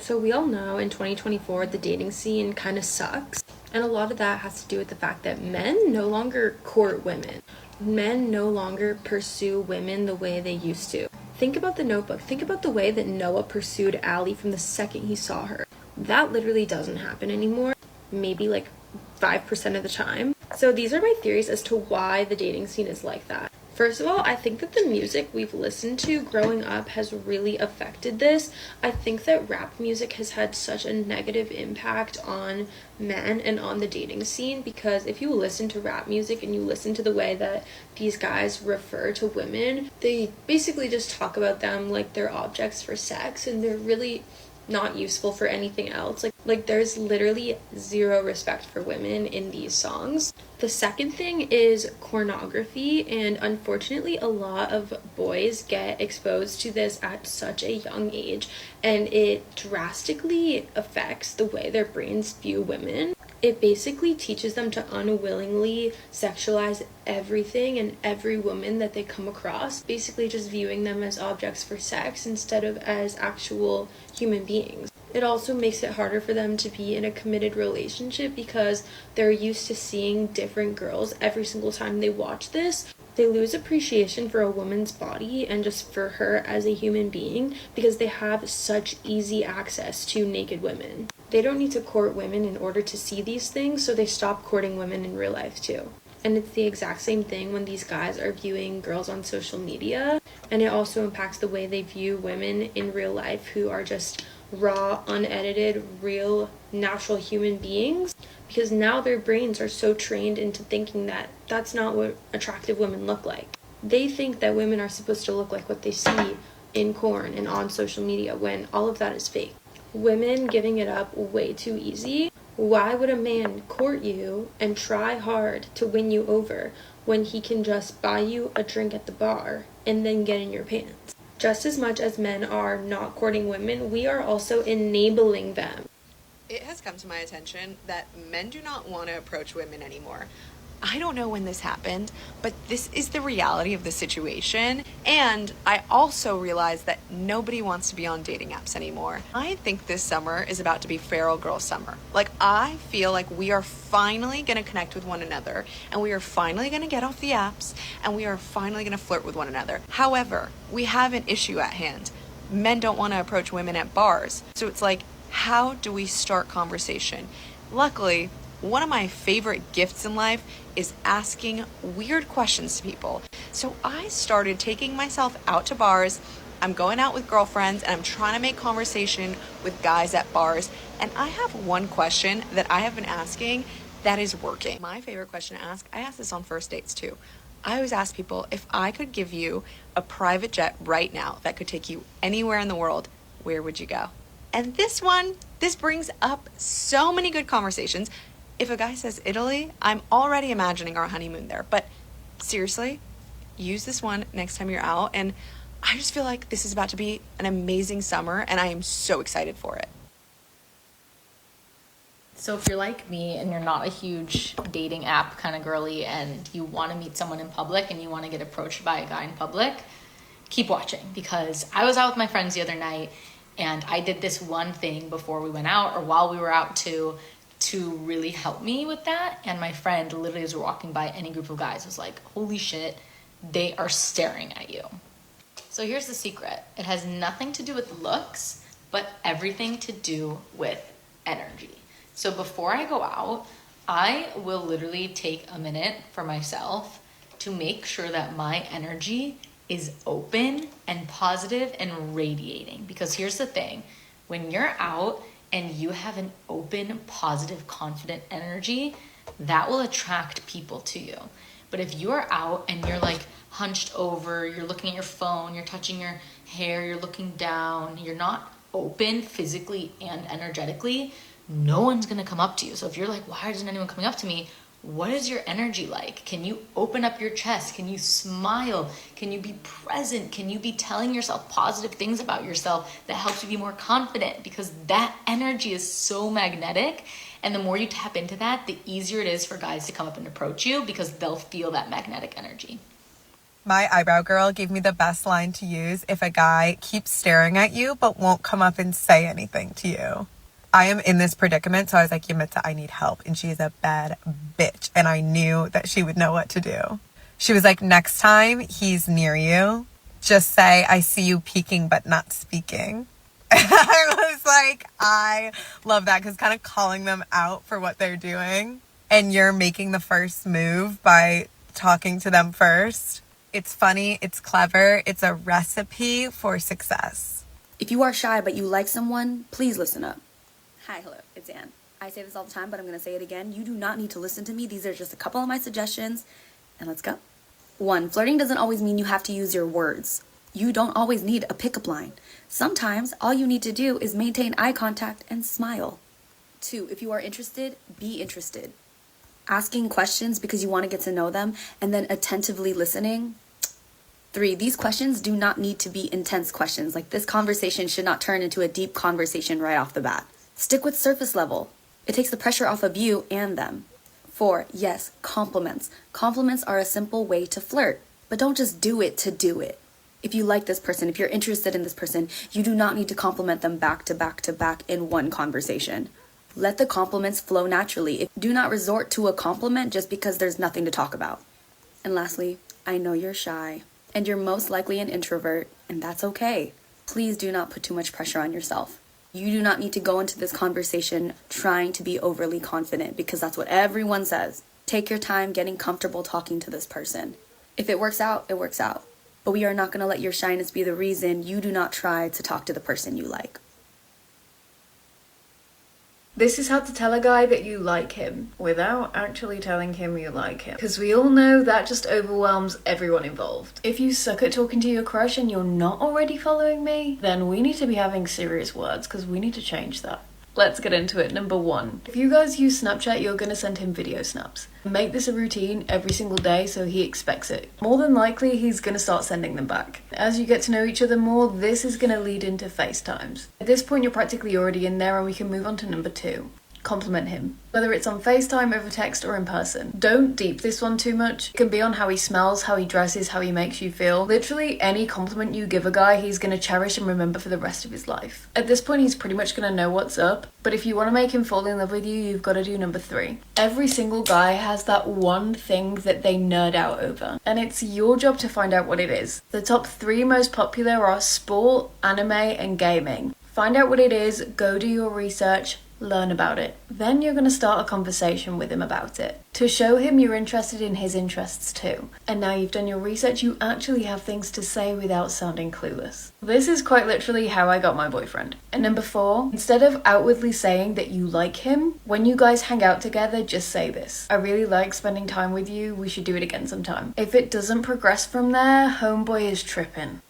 So we all know in 2024 the dating scene kind of sucks. And a lot of that has to do with the fact that men no longer court women. Men no longer pursue women the way they used to. Think about The Notebook. Think about the way that Noah pursued Allie from the second he saw her. That literally doesn't happen anymore. Maybe like 5% of the time. So these are my theories as to why the dating scene is like that. First of all, I think that the music we've listened to growing up has really affected this. I think that rap music has had such a negative impact on men and on the dating scene, because if you listen to rap music and you listen to the way that these guys refer to women, they basically just talk about them like they're objects for sex, and they're really not useful for anything else. Like there's literally zero respect for women in these songs. The second thing is pornography, and unfortunately a lot of boys get exposed to this at such a young age, and it drastically affects the way their brains view women. It basically teaches them to unwillingly sexualize everything and every woman that they come across, basically just viewing them as objects for sex instead of as actual human beings. It also makes it harder for them to be in a committed relationship because they're used to seeing different girls every single time they watch this. They lose appreciation for a woman's body and just for her as a human being because they have such easy access to naked women. They don't need to court women in order to see these things, so they stop courting women in real life too. And it's the exact same thing when these guys are viewing girls on social media, and it also impacts the way they view women in real life who are just raw, unedited, real, natural human beings, because now their brains are so trained into thinking that that's not what attractive women look like. They think that women are supposed to look like what they see in porn and on social media, when all of that is fake. Women giving it up way too easy. Why would a man court you and try hard to win you over when he can just buy you a drink at the bar and then get in your pants? Just as much as men are not courting women, we are also enabling them. It has come to my attention that men do not want to approach women anymore. I don't know when this happened, but this is the reality of the situation. And I also realized that nobody wants to be on dating apps anymore. I think this summer is about to be feral girl summer. Like, I feel like we are finally going to connect with one another, and we are finally going to get off the apps, and we are finally going to flirt with one another. However, we have an issue at hand. Men don't want to approach women at bars. So it's like, how do we start conversation? Luckily, one of my favorite gifts in life is asking weird questions to people. So I started taking myself out to bars. I'm going out with girlfriends and I'm trying to make conversation with guys at bars. And I have one question that I have been asking that is working. My favorite question to ask, I ask this on first dates too. I always ask people, if I could give you a private jet right now that could take you anywhere in the world, where would you go? And this brings up so many good conversations. If a guy says Italy, I'm already imagining our honeymoon there. But seriously, use this one next time you're out. And I just feel like this is about to be an amazing summer, and I am so excited for it. So if you're like me and you're not a huge dating app kind of girly and you want to meet someone in public and you want to get approached by a guy in public, keep watching, because I was out with my friends the other night and I did this one thing before we went out, or while we were out, to really help me with that. And my friend, literally as we're walking by any group of guys, was like, holy shit, they are staring at you. So here's the secret. It has nothing to do with looks, but everything to do with energy. So before I go out, I will literally take a minute for myself to make sure that my energy is open and positive and radiating. Because here's the thing, when you're out and you have an open, positive, confident energy, that will attract people to you. But if you are out and you're like hunched over, you're looking at your phone, you're touching your hair, you're looking down, you're not open physically and energetically, no one's gonna come up to you. So if you're like, why isn't anyone coming up to me? What is your energy like? Can you open up your chest? Can you smile? Can you be present? Can you be telling yourself positive things about yourself that helps you be more confident? Because that energy is so magnetic. And the more you tap into that, the easier it is for guys to come up and approach you, because they'll feel that magnetic energy. My eyebrow girl gave me the best line to use if a guy keeps staring at you but won't come up and say anything to you. I am in this predicament, so I was like, Yamita, I need help. And she is a bad bitch. And I knew that she would know what to do. She was like, next time he's near you, just say, I see you peeking but not speaking. And I was like, I love that, because kind of calling them out for what they're doing. And you're making the first move by talking to them first. It's funny, it's clever, it's a recipe for success. If you are shy but you like someone, please listen up. Hi, hello, it's Anne. I say this all the time, but I'm going to say it again. You do not need to listen to me. These are just a couple of my suggestions, and let's go. 1, flirting doesn't always mean you have to use your words. You don't always need a pickup line. Sometimes all you need to do is maintain eye contact and smile. 2, if you are interested, be interested. Asking questions because you want to get to know them and then attentively listening. 3, these questions do not need to be intense questions. Like, this conversation should not turn into a deep conversation right off the bat. Stick with surface level. It takes the pressure off of you and them. 4, yes, compliments. Compliments are a simple way to flirt, but don't just do it to do it. If you like this person, if you're interested in this person, you do not need to compliment them back to back to back in one conversation. Let the compliments flow naturally. Do not resort to a compliment just because there's nothing to talk about. And lastly, I know you're shy, and you're most likely an introvert, and that's okay. Please do not put too much pressure on yourself. You do not need to go into this conversation trying to be overly confident, because that's what everyone says. Take your time getting comfortable talking to this person. If it works out, it works out. But we are not going to let your shyness be the reason you do not try to talk to the person you like. This is how to tell a guy that you like him without actually telling him you like him. Because we all know that just overwhelms everyone involved. If you suck at talking to your crush and you're not already following me, then we need to be having serious words, because we need to change that. Let's get into it. Number 1. If you guys use Snapchat, you're going to send him video snaps. Make this a routine every single day so he expects it. More than likely, he's going to start sending them back. As you get to know each other more, this is going to lead into FaceTimes. At this point, you're practically already in there, and we can move on to number 2. Compliment him, whether it's on FaceTime, over text, or in person. Don't deep this one too much. It can be on how he smells, how he dresses, how he makes you feel. Literally any compliment you give a guy, he's gonna cherish and remember for the rest of his life. At this point, he's pretty much gonna know what's up, but if you want to make him fall in love with you, you've got to do number 3. Every single guy has that one thing that they nerd out over, and it's your job to find out what it is. The top 3 most popular are sport, anime, and gaming. Find out what it is, go do your research, learn about it. Then you're going to start a conversation with him about it to show him you're interested in his interests too. And now you've done your research, you actually have things to say without sounding clueless. This is quite literally how I got my boyfriend. And number 4, instead of outwardly saying that you like him, when you guys hang out together, just say this: I really like spending time with you, we should do it again sometime. If it doesn't progress from there, homeboy is tripping.